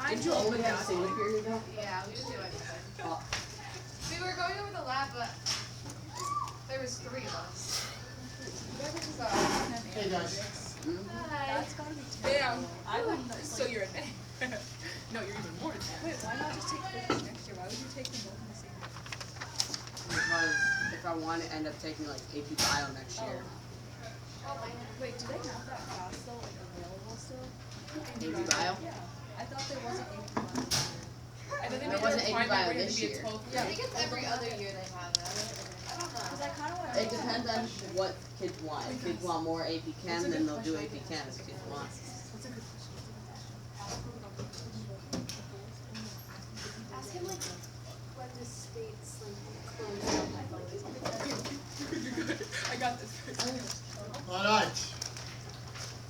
Did you open that single period though? Yeah, we didn't do anything. We were going over the lab, but there was 3 of us. So, Hey guys. hi. That's gotta be Damn. I wouldn't. So you're an A. No, you're even more than that. Wait, why not just take physics next year? Why would you take them both in the same year? Because if I want to end up taking like AP Bio next year. Oh my. Wait, do they have that class though, like available still? AP Bio? Yeah. I thought there wasn't AP Bio this year. I think There wasn't AP Bio this be a year. 12th. I think it's every other year they have it. I don't Because know. I kind of want to. It depends on what kids want. If kids want more AP Chem, then they'll do AP Chem if kids want. That's a good question. Ask him like when the states like close down my You're good. I got this. All right,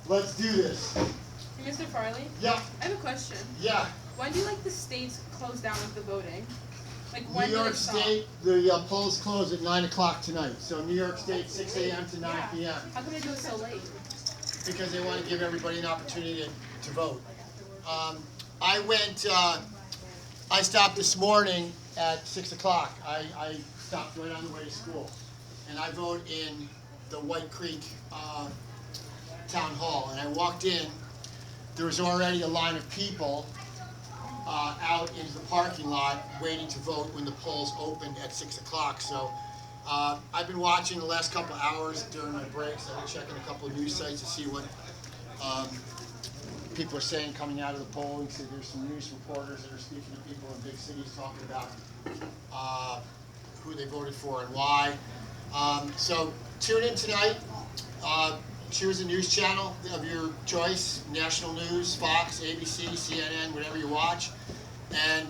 let's do this. Hey, Mr. Farley, Yeah, I have a question. yeah. When do like the states close down with the voting? Like New when do they York stop? State, the polls close at 9 o'clock tonight. So New York State, 6 a.m. to 9 p.m. How come they do it so late? Because they want to give everybody an opportunity to vote. I stopped this morning at 6 o'clock. I stopped right on the way to school. And I vote in the White Creek Town Hall. And I walked in, there was already a line of people out into the parking lot waiting to vote when the polls opened at 6 o'clock. So I've been watching the last couple hours during my breaks. I've been checking a couple of news sites to see what people are saying coming out of the polling. So there's some news reporters that are speaking to people in big cities talking about who they voted for and why. So tune in tonight. Choose a news channel of your choice, national news, Fox, ABC, CNN, whatever you watch, and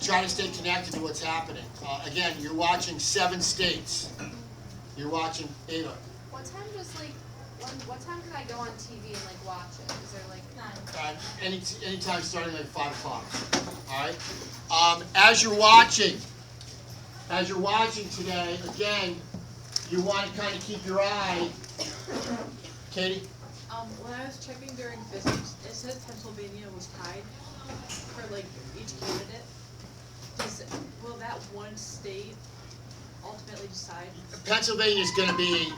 try to stay connected to what's happening. Again, you're watching 7 states. You're watching Ava. What time what time can I go on TV and like watch it? Is there like Anytime starting like 5 o'clock. All right. As you're watching today, again, you want to kind of keep your eye. Katie? When I was checking during physics, it said Pennsylvania was tied for like each candidate. Will that one state ultimately decide? Pennsylvania is going to be,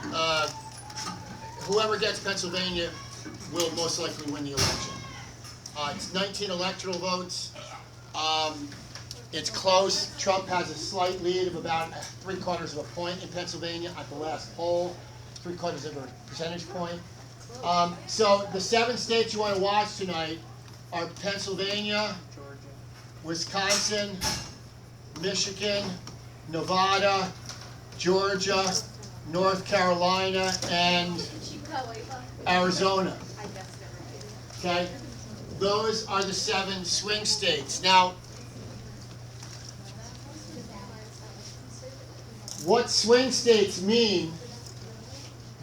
whoever gets Pennsylvania will most likely win the election. It's 19 electoral votes. It's close. Trump has a slight lead of about 3/4 of a point in Pennsylvania at the last poll, 3/4 of a percentage point. So the 7 states you want to watch tonight are Pennsylvania, Wisconsin, Michigan, Nevada, Georgia, North Carolina, and Arizona. Okay? Those are the 7 swing states. Now, what swing states mean,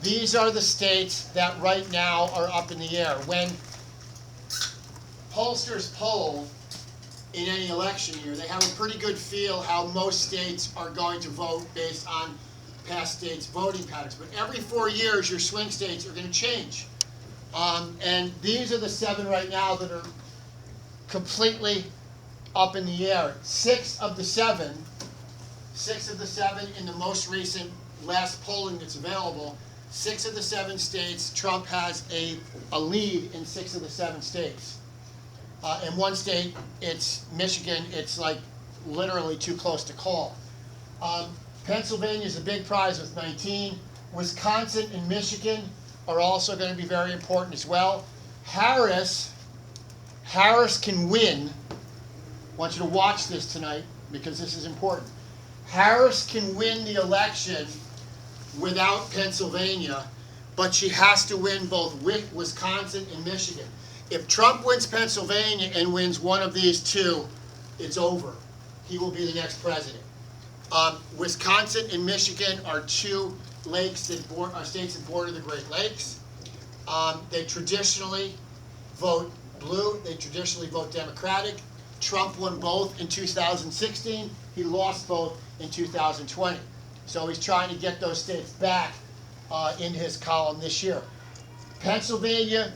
these are the states that right now are up in the air. When pollsters poll in any election year, they have a pretty good feel how most states are going to vote based on past states' voting patterns. But every 4 years, your swing states are going to change. And these are the 7 right now that are completely up in the air. 6 of the 7 in the most recent last polling that's available, 6 of the 7 states, Trump has a lead in 6 of the 7 states. In one state, it's Michigan, it's like literally too close to call. Pennsylvania is a big prize with 19. Wisconsin and Michigan are also going to be very important as well. Harris can win. I want you to watch this tonight because this is important. Harris can win the election without Pennsylvania, but she has to win both Wisconsin and Michigan. If Trump wins Pennsylvania and wins one of these 2, it's over. He will be the next president. Wisconsin and Michigan are 2 states that border the Great Lakes. They traditionally vote blue. They traditionally vote Democratic. Trump won both in 2016. He lost both in 2020. So he's trying to get those states back in his column this year. Pennsylvania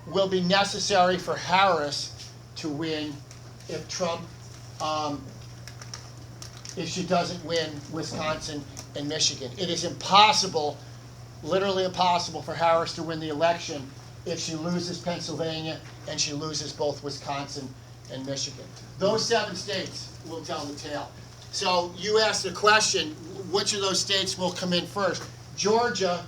will be necessary for Harris to win if Trump, if she doesn't win Wisconsin and Michigan. It is impossible, literally impossible, for Harris to win the election if she loses Pennsylvania and she loses both Wisconsin and Michigan. Those 7 states will tell the tale. So you asked the question, which of those states will come in first? Georgia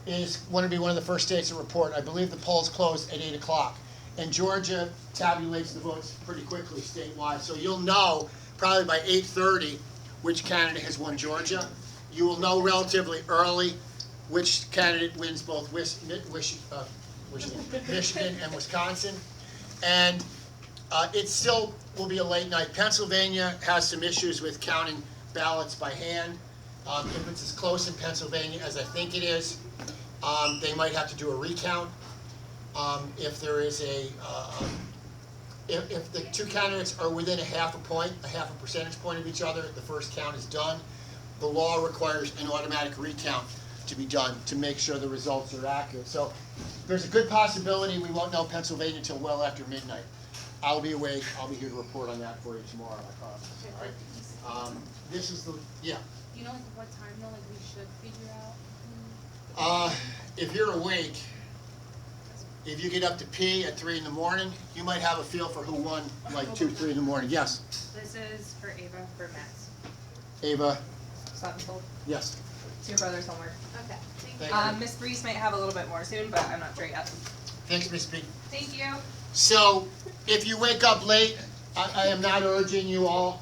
is going to be one of the first states to report. I believe the polls close at 8 o'clock. And Georgia tabulates the votes pretty quickly statewide. So you'll know probably by 8:30 which candidate has won Georgia. You will know relatively early which candidate wins both Michigan and Wisconsin. And it still will be a late night. Pennsylvania has some issues with counting ballots by hand. If it's as close in Pennsylvania as I think it is, they might have to do a recount. If there is if the 2 candidates are within a half a percentage point of each other, the first count is done. The law requires an automatic recount to be done to make sure the results are accurate. So there's a good possibility we won't know Pennsylvania until well after midnight. I'll be awake. I'll be here to report on that for you tomorrow, I promise. All right. This is the, yeah. Do you know like what time though, like we should figure out? If you're awake, if you get up to pee at 3 in the morning, you might have a feel for who won like 2, 3 in the morning. Yes, This is for Ava for Matt's. Ava, Suttonfold. yes. It's your brother's homework. Okay, thank you. Thank you. Miss Breeze might have a little bit more soon, but I'm not sure yet. Thanks, Ms. B. Thank you. So, if you wake up late, I am not urging you all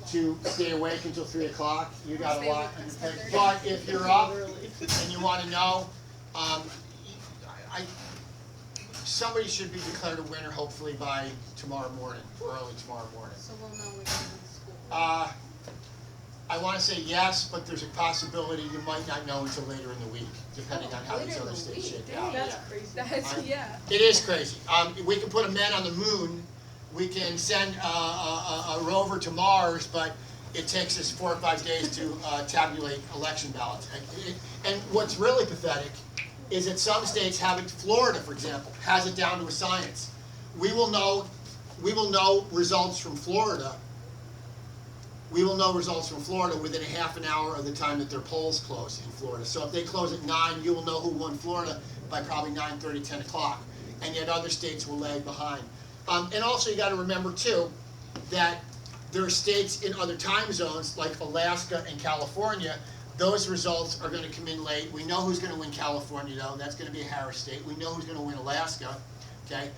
to stay awake until 3 o'clock. You got a lot on your plate. But if you're up and you want to know, somebody should be declared a winner hopefully by tomorrow morning, early tomorrow morning. So we'll know which one's school. I want to say yes, but there's a possibility you might not know until later in the week, depending on how these other states shake out. That's Yeah. crazy. That's, yeah. It is crazy. We can put a man on the moon, we can send a rover to Mars, but it takes us 4 or 5 days to tabulate election ballots. And what's really pathetic is that some states have it, Florida, for example, has it down to a science. We will know results from Florida. We will know results from Florida within a half an hour of the time that their polls close in Florida. So if they close at 9, you will know who won Florida by probably 9:30, 10 o'clock. And yet other states will lag behind. And also you got to remember too that there are states in other time zones like Alaska and California. Those results are going to come in late. We know who's going to win California though. That's going to be a Harris state. We know who's going to win Alaska. Okay,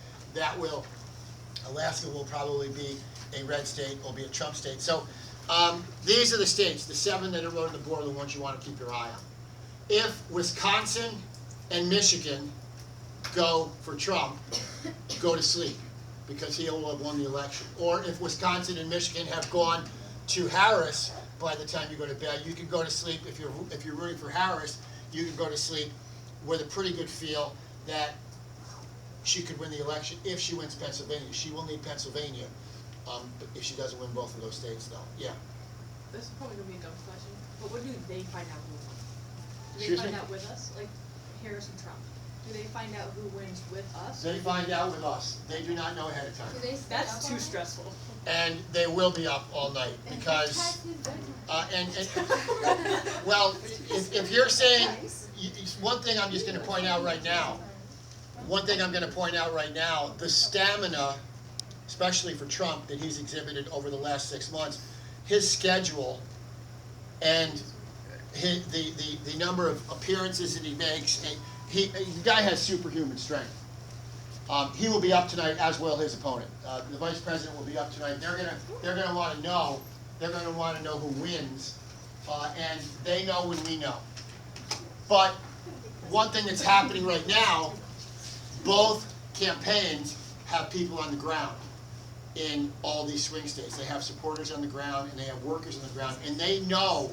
Alaska will probably be a red state, will be a Trump state. So these are the states, the 7 that are on the board, the ones you want to keep your eye on. If Wisconsin and Michigan go for Trump, go to sleep, because he will have won the election. Or if Wisconsin and Michigan have gone to Harris by the time you go to bed, you can go to sleep. If you're rooting for Harris, you can go to sleep with a pretty good feel that she could win the election if she wins Pennsylvania. She will need Pennsylvania if she doesn't win both of those states, though. Yeah. This is probably gonna be a dumb question, but when do they find out who won? Do they Excuse find me? out with us, like Harris and Trump? Do they find out who wins with us? They find out with us. They do not know ahead of time. Do they stay That's up too all night? stressful. And they will be up all night because, well, if you're saying, one thing I'm just gonna point out right now, the stamina, especially for Trump, that he's exhibited over the last 6 months, his schedule and the number of appearances that he makes, the guy has superhuman strength. He will be up tonight, as will his opponent. The vice president will be up tonight. They're gonna want to know. They're gonna want to know who wins, and they know when we know. But one thing that's happening right now, both campaigns have people on the ground in all these swing states. They have supporters on the ground and they have workers on the ground, and they know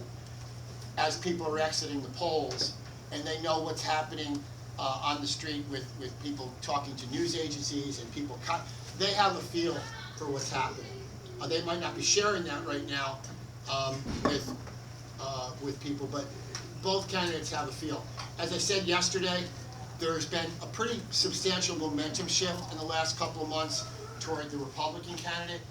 as people are exiting the polls, and they know what's happening on the street with people talking to news agencies and people. They have a feel for what's happening. They might not be sharing that right now with people, but both candidates have a feel. As I said yesterday, there's been a pretty substantial momentum shift in the last couple of months toward the Republican candidate.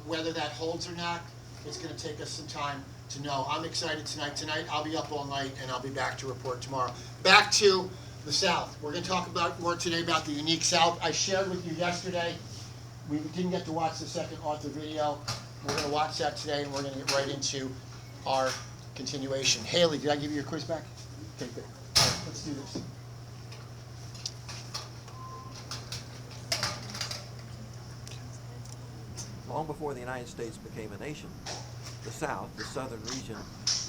Whether that holds or not, it's going to take us some time to know. I'm excited tonight. Tonight I'll be up all night and I'll be back to report tomorrow. Back to the South. We're going to talk about more today about the unique South. I shared with you yesterday. We didn't get to watch the second author video. We're going to watch that today and we're going to get right into our continuation. Haley, did I give you your quiz back? Okay, good. All right, let's do this. Long before the United States became a nation, the South, the southern region,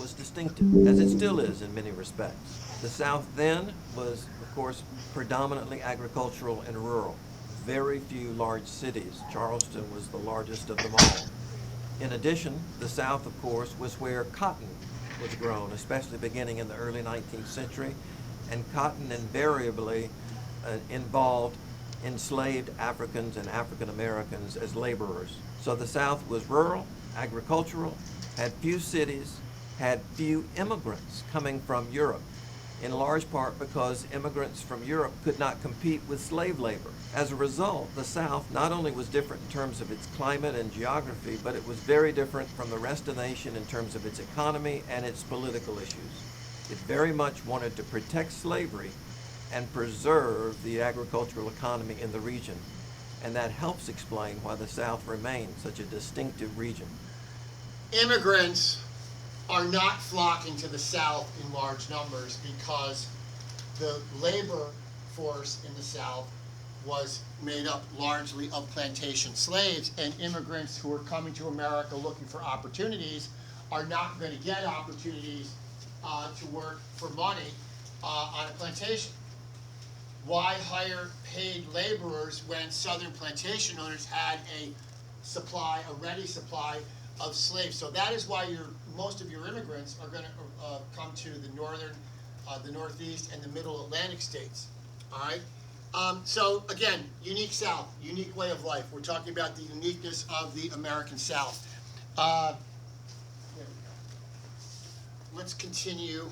was distinctive, as it still is in many respects. The South then was, of course, predominantly agricultural and rural. Very few large cities. Charleston was the largest of them all. In addition, the South, of course, was where cotton was grown, especially beginning in the early 19th century, and cotton invariably involved enslaved Africans and African Americans as laborers. So the South was rural, agricultural, had few cities, had few immigrants coming from Europe, in large part because immigrants from Europe could not compete with slave labor. As a result, the South not only was different in terms of its climate and geography, but it was very different from the rest of the nation in terms of its economy and its political issues. It very much wanted to protect slavery and preserve the agricultural economy in the region. And that helps explain why the South remained such a distinctive region. Immigrants are not flocking to the South in large numbers because the labor force in the South was made up largely of plantation slaves, and immigrants who are coming to America looking for opportunities are not going to get opportunities to work for money on a plantation. Why hire paid laborers when southern plantation owners had a ready supply of slaves? So that is why most of your immigrants are going to come to the northern, the Northeast, and the Middle Atlantic states. All right. So again, unique South, unique way of life. We're talking about the uniqueness of the American South. There we go. Let's continue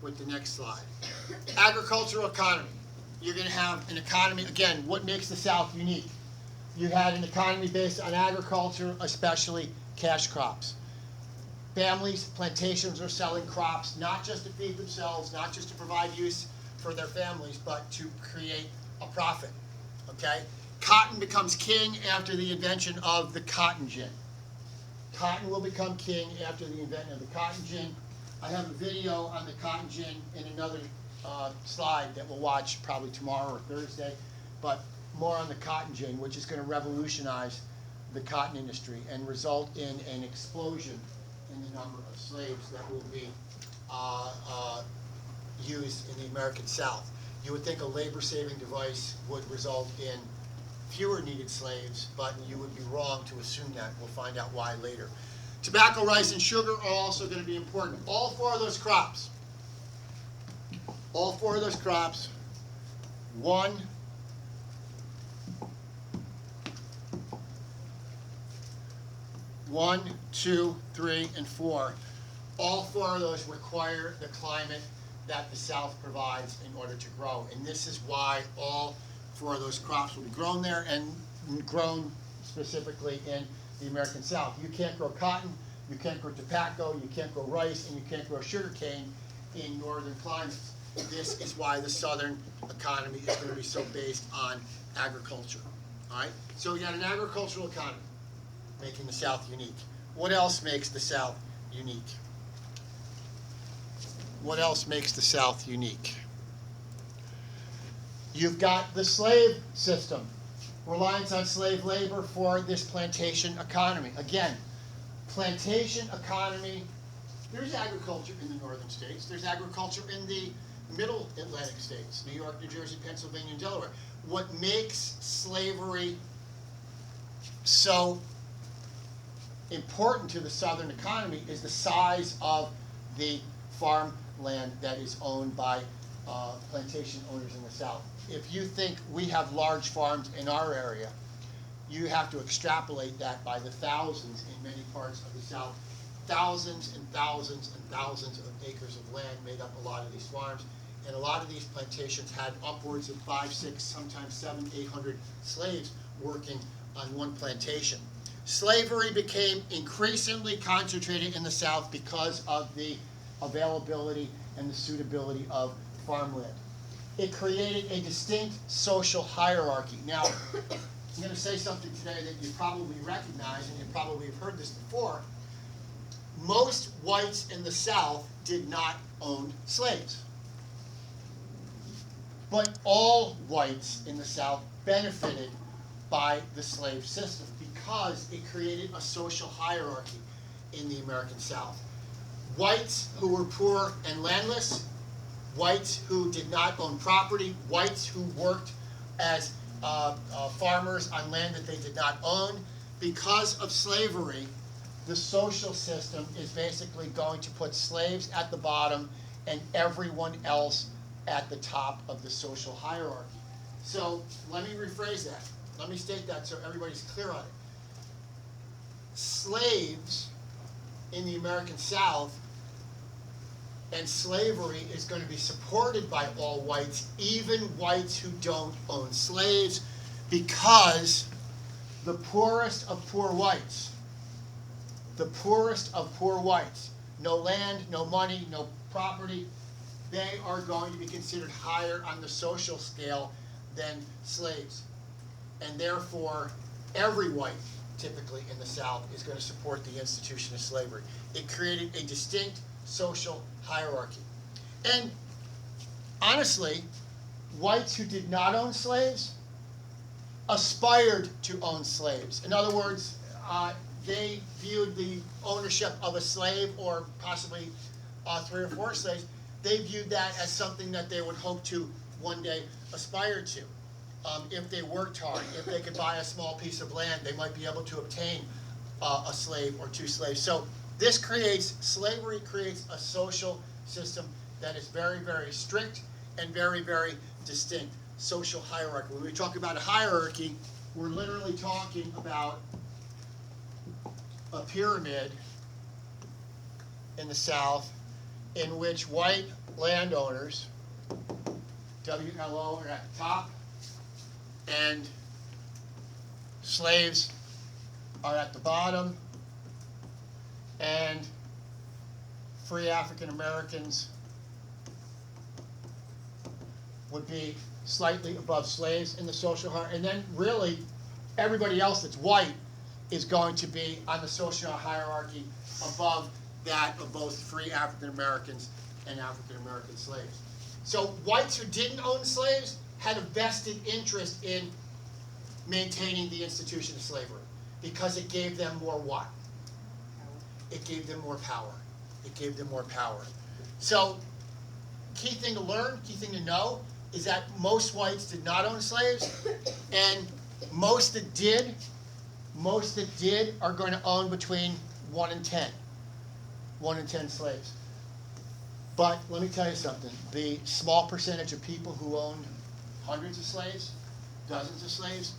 with the next slide. Agricultural economy. You're going to have an economy, again, what makes the South unique? You had an economy based on agriculture, especially cash crops. Families, plantations are selling crops, not just to feed themselves, not just to provide use for their families, but to create a profit, okay? Cotton becomes king after the invention of the cotton gin. Cotton will become king after the invention of the cotton gin. I have a video on the cotton gin in another slide that we'll watch probably tomorrow or Thursday, but more on the cotton gin, which is going to revolutionize the cotton industry and result in an explosion in the number of slaves that will be used in the American South. You would think a labor-saving device would result in fewer needed slaves, but you would be wrong to assume that. We'll find out why later. Tobacco, rice, and sugar are also going to be important. All four of those crops, one, two, three, and four, all four of those require the climate that the South provides in order to grow. And this is why all four of those crops will be grown there and grown specifically in the American South. You can't grow cotton, you can't grow tobacco, you can't grow rice, and you can't grow sugarcane in northern climates. This is why the southern economy is going to be so based on agriculture. All right? So we got an agricultural economy making the South unique. What else makes the South unique? What else makes the South unique? You've got the slave system, reliance on slave labor for this plantation economy. Again, plantation economy, there's agriculture in the northern states, there's agriculture in the middle Atlantic states, New York, New Jersey, Pennsylvania, and Delaware. What makes slavery so important to the southern economy is the size of the farmland that is owned by plantation owners in the South. If you think we have large farms in our area, you have to extrapolate that by the thousands in many parts of the South. Thousands and thousands and thousands of acres of land made up a lot of these farms. and a lot of these plantations had upwards of 5, 6, sometimes 7, 800 slaves working on one plantation. Slavery became increasingly concentrated in the South because of the availability and the suitability of farmland. It created a distinct social hierarchy. Now, I'm going to say something today that you probably recognize, and you probably have heard this before. Most whites in the South did not own slaves. But all whites in the South benefited by the slave system because it created a social hierarchy in the American South. Whites who were poor and landless, whites who did not own property, whites who worked as farmers on land that they did not own. Because of slavery, the social system is basically going to put slaves at the bottom and everyone else at the top of the social hierarchy. So let me rephrase that. Let me state that so everybody's clear on it. Slaves in the American South and slavery is going to be supported by all whites, even whites who don't own slaves, because the poorest of poor whites, no land, no money, no property, they are going to be considered higher on the social scale than slaves. And therefore, every white, typically in the South, is going to support the institution of slavery. It created a distinct social hierarchy. And honestly, whites who did not own slaves aspired to own slaves. In other words, they viewed the ownership of a slave, or possibly 3 or 4 slaves, they viewed that as something that they would hope to one day aspire to. If they worked hard, if they could buy a small piece of land, they might be able to obtain a slave or 2 slaves. So slavery creates a social system that is very, very strict and very, very distinct. Social hierarchy. When we talk about a hierarchy, we're literally talking about a pyramid in the South in which white landowners, WLO, are at the top, and slaves are at the bottom, and free African Americans would be slightly above slaves in the social hierarchy, and then really everybody else that's white is going to be on the social hierarchy above that of both free African Americans and African American slaves. So whites who didn't own slaves had a vested interest in maintaining the institution of slavery because it gave them more what? It gave them more power. It gave them more power. So key thing to learn, key thing to know, is that most whites did not own slaves, and most that did are going to own between 1 and 10. 1 in 10 slaves. But let me tell you something. The small percentage of people who owned hundreds of slaves, dozens of slaves,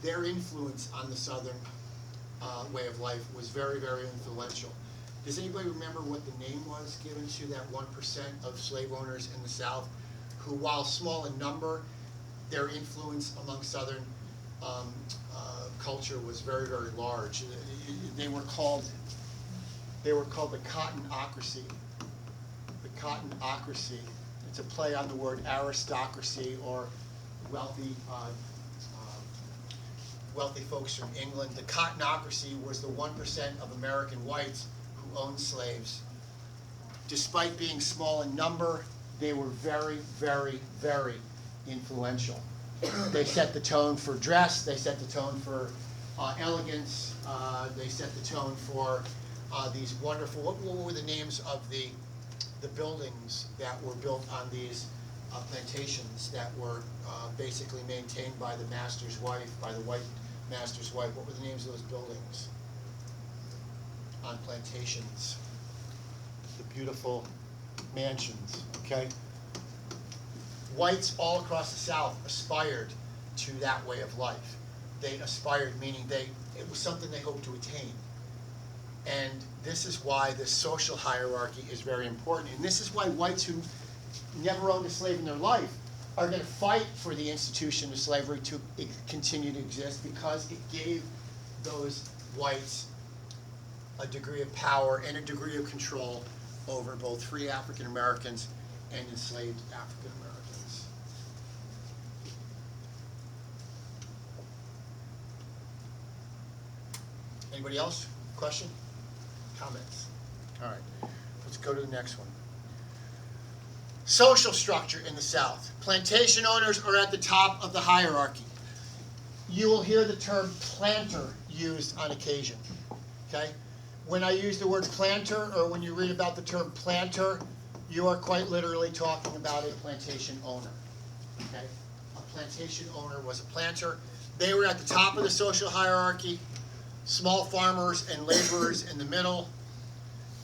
their influence on the Southern way of life was very, very influential. Does anybody remember what the name was given to that 1% of slave owners in the South who, while small in number, their influence among Southern culture was very, very large? They were called the Cottonocracy. The Cottonocracy. It's a play on the word aristocracy, or wealthy folks from England. The Cottonocracy was the 1% of American whites who owned slaves. Despite being small in number, they were very, very, very influential. They set the tone for dress, they set the tone for elegance, they set the tone for these wonderful, what were the names of the buildings that were built on these plantations that were basically maintained by the master's wife, by the white master's wife? What were the names of those buildings on plantations? The beautiful mansions, okay? Whites all across the South aspired to that way of life. They aspired, meaning it was something they hoped to attain. And this is why this social hierarchy is very important. And this is why whites who never owned a slave in their life are going to fight for the institution of slavery to continue to exist because it gave those whites a degree of power and a degree of control over both free African Americans and enslaved African Americans. Anybody else? Question? Comments? All right, let's go to the next one. Social structure in the South. Plantation owners are at the top of the hierarchy. You will hear the term planter used on occasion, okay? When I use the word planter, or when you read about the term planter, you are quite literally talking about a plantation owner, okay? A plantation owner was a planter. They were at the top of the social hierarchy, small farmers and laborers in the middle,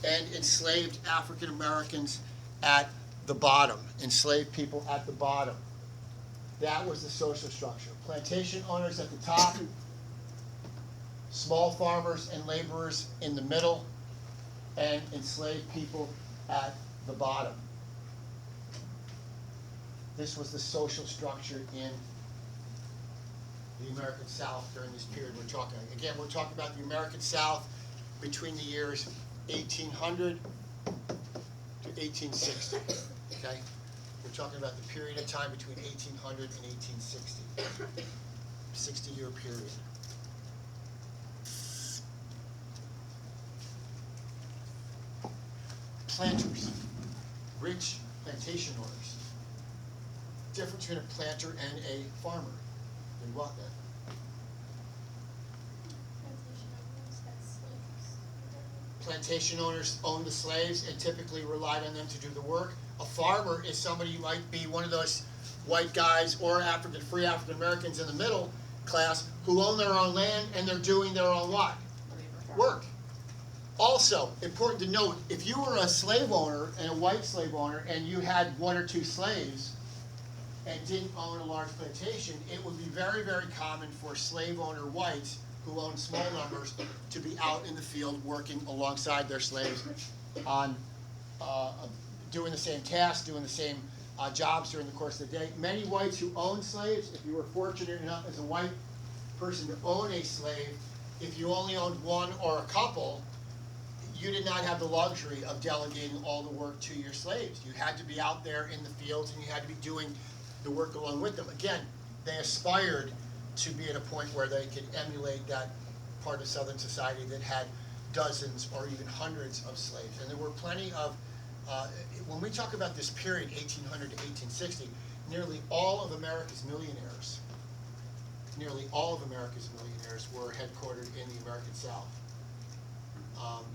and enslaved African Americans at the bottom, enslaved people at the bottom. That was the social structure. Plantation owners at the top, small farmers and laborers in the middle, and enslaved people at the bottom. This was the social structure in the American South during this period we're talking. Again, we're talking about the American South between the years 1800 to 1860. Okay? We're talking about the period of time between 1800 and 1860. 60-year period. Planters, rich plantation owners. Difference between a planter and a farmer. And what then? Plantation owners owned the slaves and typically relied on them to do the work. A farmer is somebody who might be one of those white guys or free African Americans in the middle class who own their own land and they're doing their own what? Work. Also, important to note, if you were a slave owner and a white slave owner and you had 1 or 2 slaves and didn't own a large plantation, it would be very, very common for slave owner whites who own small numbers to be out in the field working alongside their slaves on doing the same tasks, doing the same jobs during the course of the day. Many whites who owned slaves, if you were fortunate enough as a white person to own a slave, if you only owned one or a couple, you did not have the luxury of delegating all the work to your slaves. You had to be out there in the fields and you had to be doing the work along with them. Again, they aspired to be at a point where they could emulate that part of Southern society that had dozens or even hundreds of slaves. And there were plenty of, when we talk about this period, 1800 to 1860, nearly all of America's millionaires were headquartered in the American South.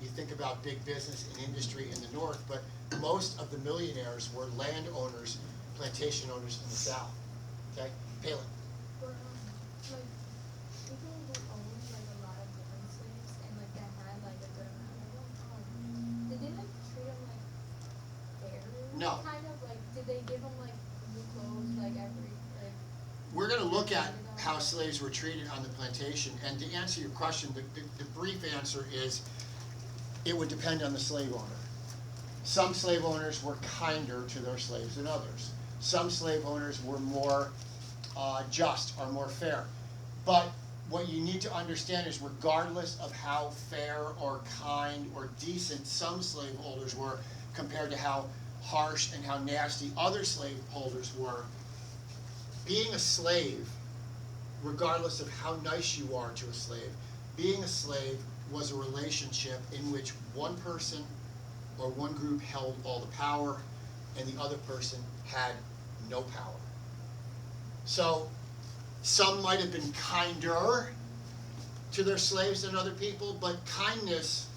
You think about big business and industry in the North, but most of the millionaires were landowners, plantation owners in the South. Okay? Palin. People who owned a lot of different slaves and that had a good amount of them, did they treat them fair? No. Kind of did they give them new clothes every We're going to look at how slaves were treated on the plantation, and to answer your question, the brief answer is it would depend on the slave owner. Some slave owners were kinder to their slaves than others. Some slave owners were more just or more fair. But what you need to understand is regardless of how fair or kind or decent some slaveholders were compared to how harsh and how nasty other slaveholders were, being a slave, regardless of how nice you are to a slave, being a slave was a relationship in which one person or one group held all the power and the other person had no power. So some might have been kinder to their slaves than other people, but kindness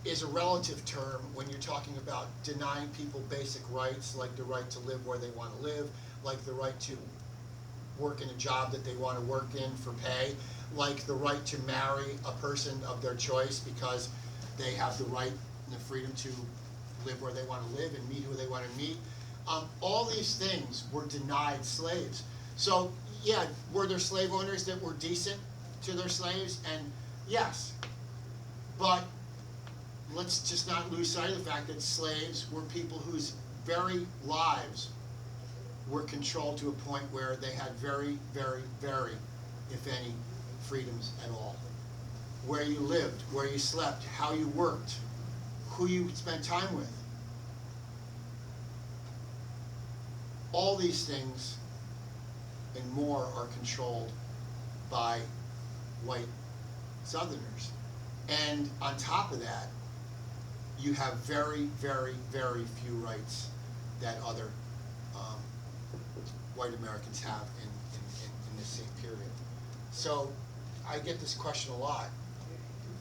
is a relative term when you're talking about denying people basic rights, like the right to live where they want to live, like the right to work in a job that they want to work in for pay, like the right to marry a person of their choice because they have the right and the freedom to live where they want to live and meet who they want to meet. All these things were denied slaves. So, yeah, were there slave owners that were decent to their slaves? And yes, but let's just not lose sight of the fact that slaves were people whose very lives were controlled to a point where they had very, very, very, if any, freedoms at all. Where you lived, where you slept, how you worked, who you spent time with. All these things and more are controlled by white Southerners. And on top of that, you have very, very, very few rights that other white Americans have in this same period. So I get this question a lot.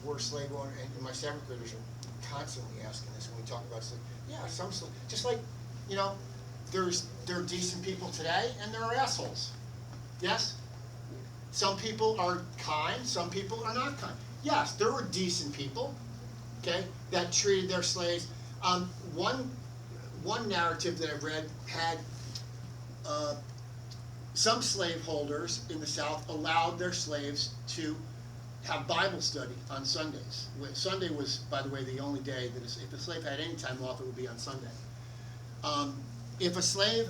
Were slave owners, and my seventh graders are constantly asking this when we talk about slave. Yeah, some slave, just like, you know, there are decent people today and there are assholes. Yes? Some people are kind, some people are not kind. Yes, there were decent people, okay, that treated their slaves. One narrative that I've read had some slaveholders in the South allowed their slaves to have Bible study on Sundays. Sunday was, by the way, the only day that if a slave had any time off, it would be on Sunday. If a slave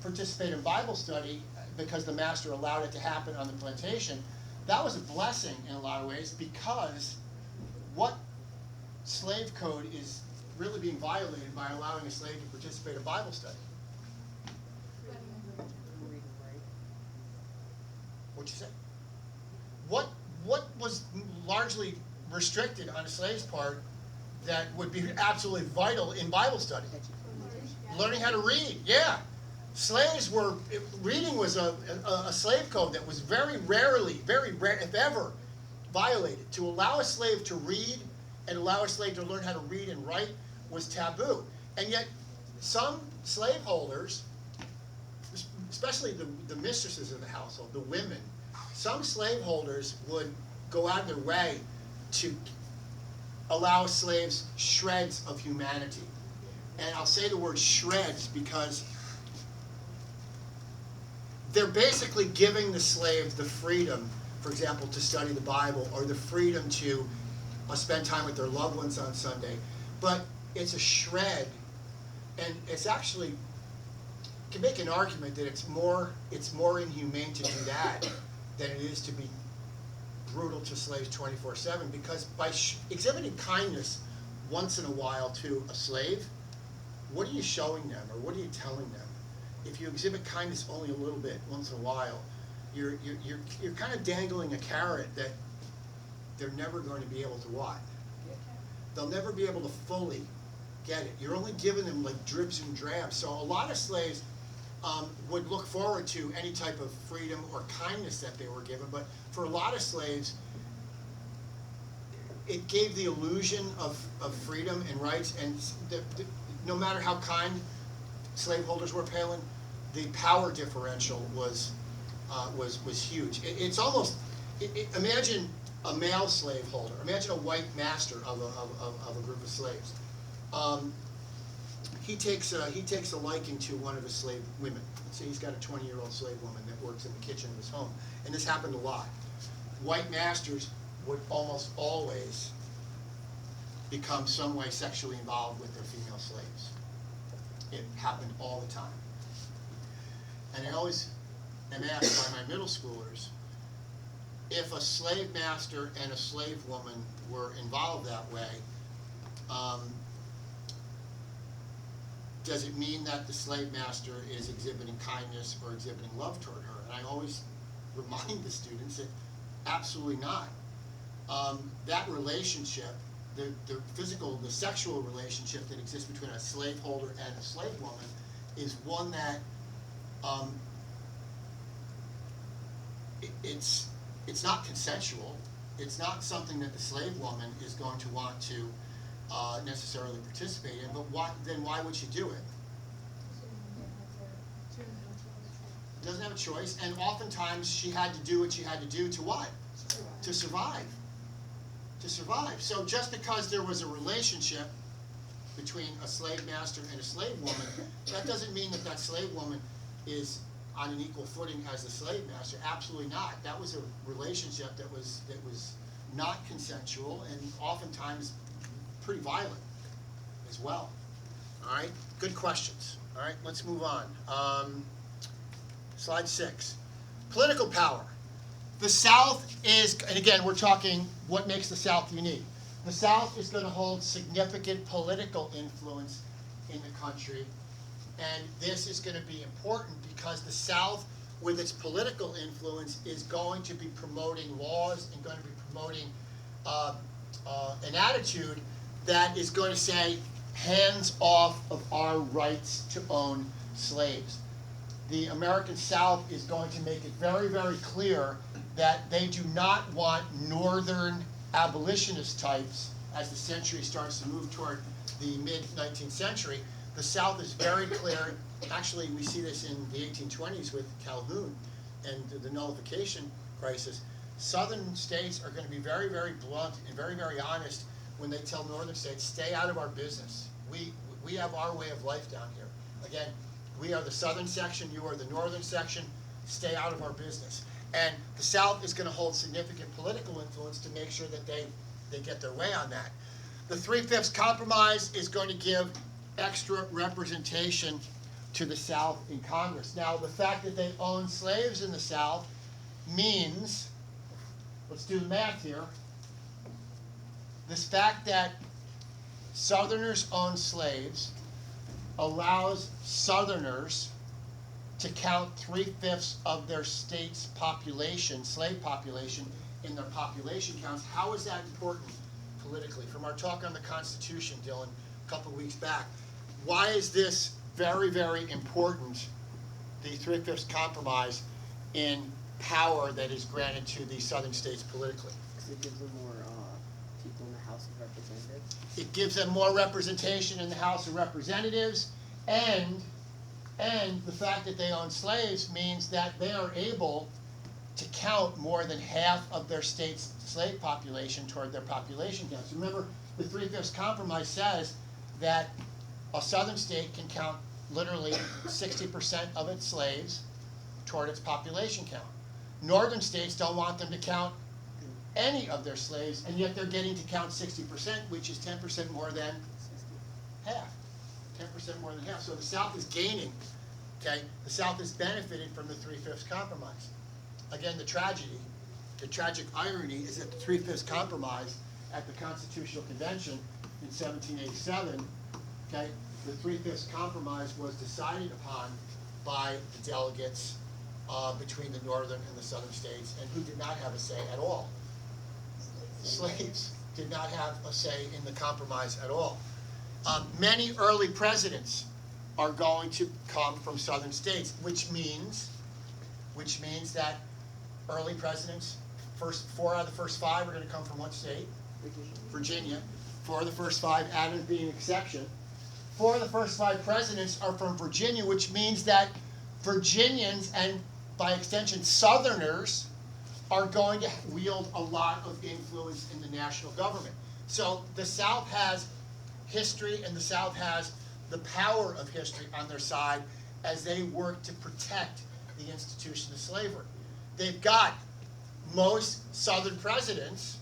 participated in Bible study because the master allowed it to happen on the plantation, that was a blessing in a lot of ways, because what slave code is really being violated by allowing a slave to participate in Bible study? What'd you say? What was largely restricted on a slave's part that would be absolutely vital in Bible study? Learning how to read, yeah. Slaves were, reading was a slave code that was very rarely, very rare, if ever, violated. To allow a slave to read and allow a slave to learn how to read and write was taboo. And yet, some slaveholders, especially the mistresses of the household, the women, some slaveholders would go out of their way to allow slaves shreds of humanity. And I'll say the word shreds because they're basically giving the slave the freedom, for example, to study the Bible, or the freedom to spend time with their loved ones on Sunday. But it's a shred, and it's actually, you can make an argument that it's more inhumane to do that than it is to be brutal to slaves 24/7, because by exhibiting kindness once in a while to a slave, what are you showing them, or what are you telling them? If you exhibit kindness only a little bit once in a while, you're kind of dangling a carrot that they're never going to be able to what? They'll never be able to fully get it. You're only giving them like dribs and drabs. So a lot of slaves would look forward to any type of freedom or kindness that they were given, but for a lot of slaves, it gave the illusion of freedom and rights, and no matter how kind slaveholders were, Palin, the power differential was huge. It's almost, imagine a male slaveholder, imagine a white master of a group of slaves. He takes a liking to one of his slave women. Let's say he's got a 20-year-old slave woman that works in the kitchen of his home, and this happened a lot. White masters would almost always become some way sexually involved with their female slaves. It happened all the time. And I always am asked by my middle schoolers, if a slave master and a slave woman were involved that way, does it mean that the slave master is exhibiting kindness or exhibiting love toward her? And I always remind the students that absolutely not. That relationship, the sexual relationship that exists between a slaveholder and a slave woman is one that it's not consensual. It's not something that the slave woman is going to want to necessarily participate in, but why would she do it? Doesn't have a choice, and oftentimes she had to do what she had to do to what? To survive. To survive. So just because there was a relationship between a slave master and a slave woman, that doesn't mean that slave woman is on an equal footing as the slave master. Absolutely not. That was a relationship that was not consensual, and oftentimes pretty violent as well. All right, good questions. All right, let's move on. Slide 6. Political power. The South is, and again, we're talking what makes the South unique. The South is going to hold significant political influence in the country, and this is going to be important because the South, with its political influence, is going to be promoting laws and going to be promoting an attitude that is going to say, hands off of our rights to own slaves. The American South is going to make it very, very clear that they do not want northern abolitionist types as the century starts to move toward the mid-19th century. The South is very clear. Actually, we see this in the 1820s with Calhoun and the nullification crisis. Southern states are going to be very, very blunt and very, very honest when they tell northern states, stay out of our business. We have our way of life down here. Again, we are the southern section, you are the northern section, stay out of our business. And the South is going to hold significant political influence to make sure that they get their way on that. The 3/5 compromise is going to give extra representation to the South in Congress. Now, the fact that they own slaves in the South means, let's do the math here, this fact that Southerners own slaves allows Southerners to count 3/5 of their state's population, slave population, in their population counts. How is that important politically? From our talk on the Constitution, Dylan, a couple of weeks back, why is this very, very important, the 3/5 compromise, in power that is granted to the southern states politically? Because it gives them more people in the House of Representatives. It gives them more representation in the House of Representatives, and the fact that they own slaves means that they are able to count more than half of their state's slave population toward their population counts. Remember, the 3/5 compromise says that a southern state can count literally 60% of its slaves toward its population count. Northern states don't want them to count any of their slaves, and yet they're getting to count 60%, which is 10% more than half. 10% more than half. So the South is gaining, okay? The South has benefited from the 3/5 compromise. Again, the tragic irony is that the 3/5 compromise at the Constitutional Convention in 1787, okay, the 3/5 compromise was decided upon by the delegates between the northern and the southern states, and who did not have a say at all. Slaves did not have a say in the compromise at all. Many early presidents are going to come from southern states, which means that early presidents, 4 out of the first 5 are going to come from what state? Virginia. 4 of the first 5, Adams being an exception. 4 of the first 5 presidents are from Virginia, which means that Virginians, and by extension Southerners, are going to wield a lot of influence in the national government. So the South has history, and the South has the power of history on their side as they work to protect the institution of slavery. They've got most Southern presidents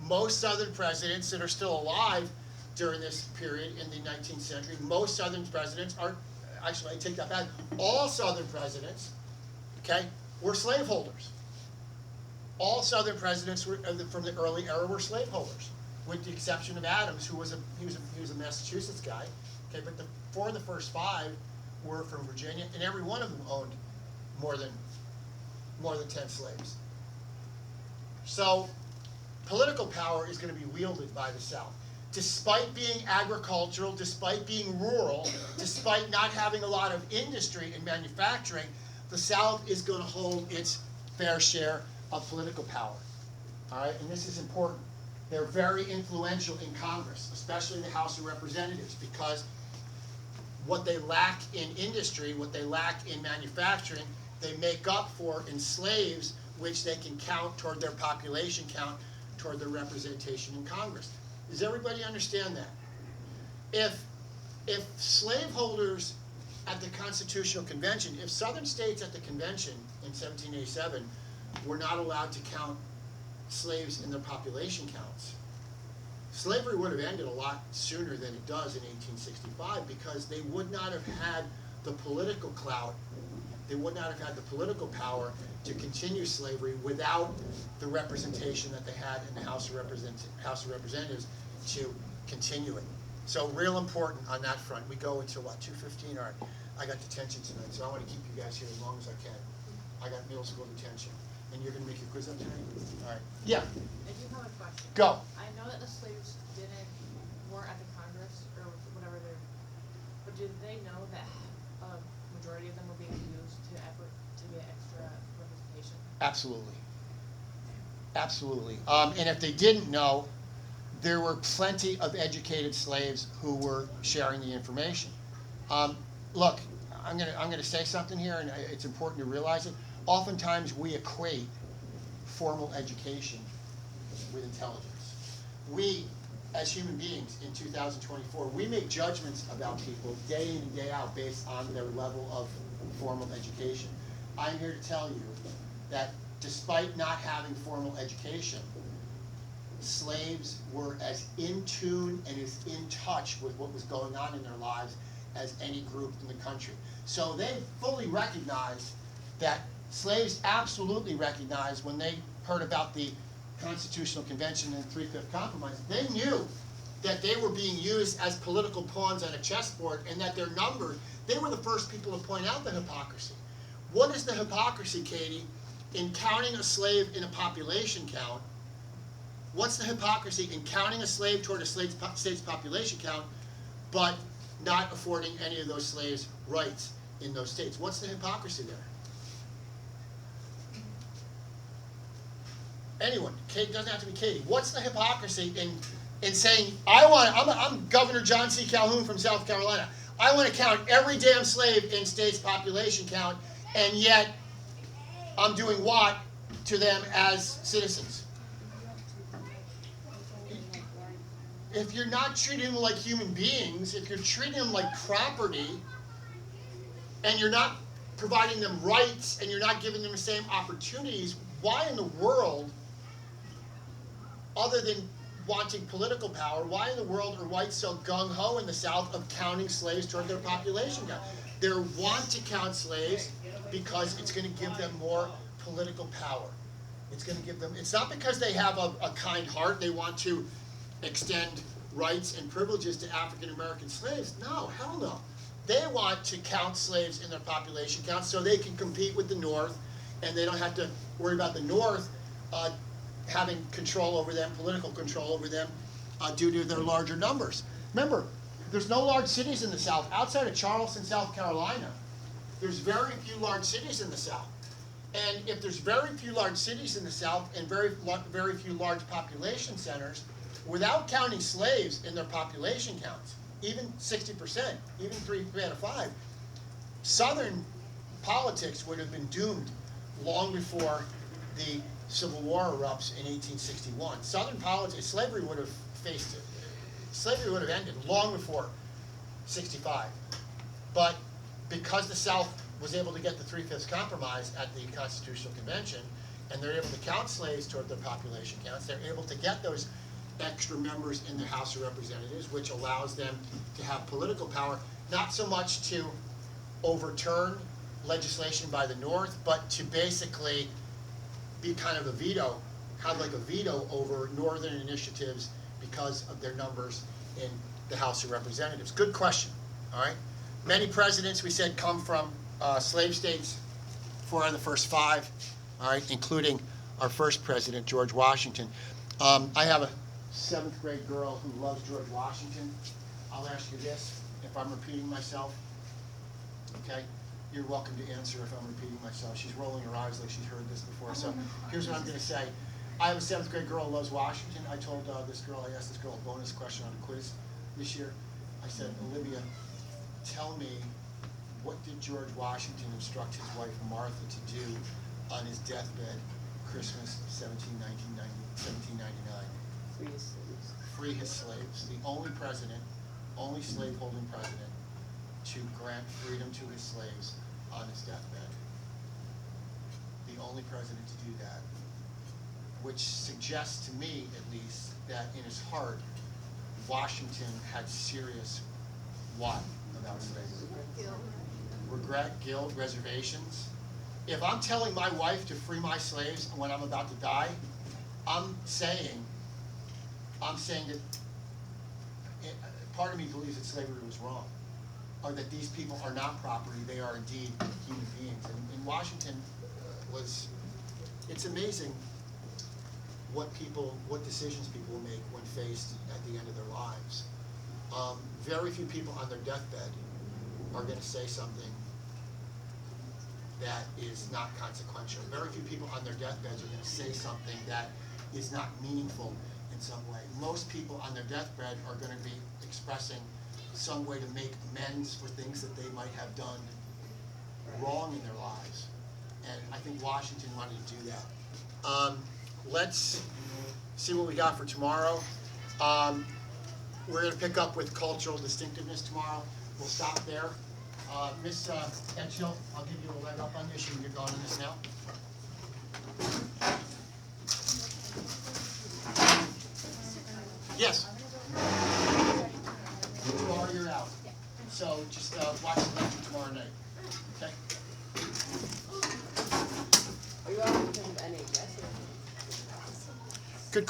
that are still alive during this period in the 19th century. Most Southern presidents are, actually I take that back, all Southern presidents, okay, were slaveholders. All Southern presidents from the early era were slaveholders, with the exception of Adams, who was a Massachusetts guy. Okay, but 4 of the first 5 were from Virginia, and every one of them owned more than 10 slaves. So political power is going to be wielded by the South. Despite being agricultural, despite being rural, despite not having a lot of industry and manufacturing, the South is going to hold its fair share of political power. All right, and this is important. They're very influential in Congress, especially the House of Representatives, because what they lack in industry, what they lack in manufacturing, they make up for in slaves, which they can count toward their population count, toward their representation in Congress. Does everybody understand that? If slaveholders at the Constitutional Convention, if Southern states at the convention in 1787 were not allowed to count slaves in their population counts, slavery would have ended a lot sooner than it does in 1865 because they would not have had the political clout, they would not have had the political power to continue slavery without the representation that they had in the House of Representatives to continue it. So real important on that front. We go until what, 2:15? All right, I got detention tonight, so I want to keep you guys here as long as I can. I got middle school detention. And you're going to make your quiz up tonight? All right. Yeah, I do have a question. go. I know that the slaves weren't at the Congress or whatever but did they know that a majority of them were being used to get extra representation? Absolutely. Absolutely. And if they didn't know, there were plenty of educated slaves who were sharing the information. Look, I'm gonna say something here, and it's important to realize it. Oftentimes we equate formal education with intelligence. We, as human beings in 2024, we make judgments about people day in and day out based on their level of formal education. I'm here to tell you that despite not having formal education, slaves were as in tune and as in touch with what was going on in their lives as any group in the country. So they fully recognized that slaves absolutely recognized when they heard about the Constitutional Convention and the 3/5 Compromise, they knew that they were being used as political pawns on a chessboard and that their numbers, they were the first people to point out the hypocrisy. What is the hypocrisy, Katie, in counting a slave in a population count? What's the hypocrisy in counting a slave toward a state's population count, but not affording any of those slaves rights in those states? What's the hypocrisy there? Anyone, Kate, doesn't have to be Katie. What's the hypocrisy in saying, I'm Governor John C. Calhoun from South Carolina. I want to count every damn slave in state's population count, and yet I'm doing what to them as citizens? If you're not treating them like human beings, if you're treating them like property, and you're not providing them rights, and you're not giving them the same opportunities, why in the world, other than wanting political power, why in the world are whites so gung-ho in the South of counting slaves toward their population count? They want to count slaves because it's going to give them more political power. It's going to give them, it's not because they have a kind heart, they want to extend rights and privileges to African American slaves. No, hell no. They want to count slaves in their population count so they can compete with the North, and they don't have to worry about the North having control over them, political control over them, due to their larger numbers. Remember, there's no large cities in the South. Outside of Charleston, South Carolina, there's very few large cities in the South. And if there's very few large cities in the South and very few large population centers, without counting slaves in their population counts, even 60%, even 3 out of 5, Southern politics would have been doomed long before the Civil War erupts in 1861. Southern politics, slavery would have ended long before 65. But because the South was able to get the 3/5 Compromise at the Constitutional Convention, and they're able to count slaves toward their population counts, they're able to get those extra members in the House of Representatives, which allows them to have political power, not so much to overturn legislation by the North, but to basically be kind of a veto, have like a veto over Northern initiatives because of their numbers in the House of Representatives. Good question, all right? Many presidents, we said, come from slave states, 4 of the first 5, all right, including our first president, George Washington. I have a 7th grade girl who loves George Washington. I'll ask you this, if I'm repeating myself, okay? You're welcome to answer if I'm repeating myself. She's rolling her eyes like she's heard this before. So here's what I'm going to say. I have a 7th grade girl who loves Washington. I told I asked this girl a bonus question on a quiz this year. I said, Olivia, tell me, what did George Washington instruct his wife Martha to do on his deathbed, Christmas 1799? Free his slaves. Free his slaves. The only president, only slave-holding president to grant freedom to his slaves on his deathbed. The only president to do that, which suggests to me, at least, that in his heart, Washington had serious what about slavery? Regret, guilt, reservations. If I'm telling my wife to free my slaves when I'm about to die, I'm saying that part of me believes that slavery was wrong, or that these people are not property, they are indeed human beings. And in Washington it's amazing what decisions people will make when faced at the end of their lives. Very few people on their deathbed are going to say something that is not consequential. Very few people on their deathbeds are going to say something that is not meaningful in some way. Most people on their deathbed are going to be expressing some way to make amends for things that they might have done wrong in their lives. And I think Washington wanted to do that. Let's see what we got for tomorrow. We're going to pick up with cultural distinctiveness tomorrow. We'll stop there. Miss Edgehill, I'll give you a leg up on this. You can get going on this now.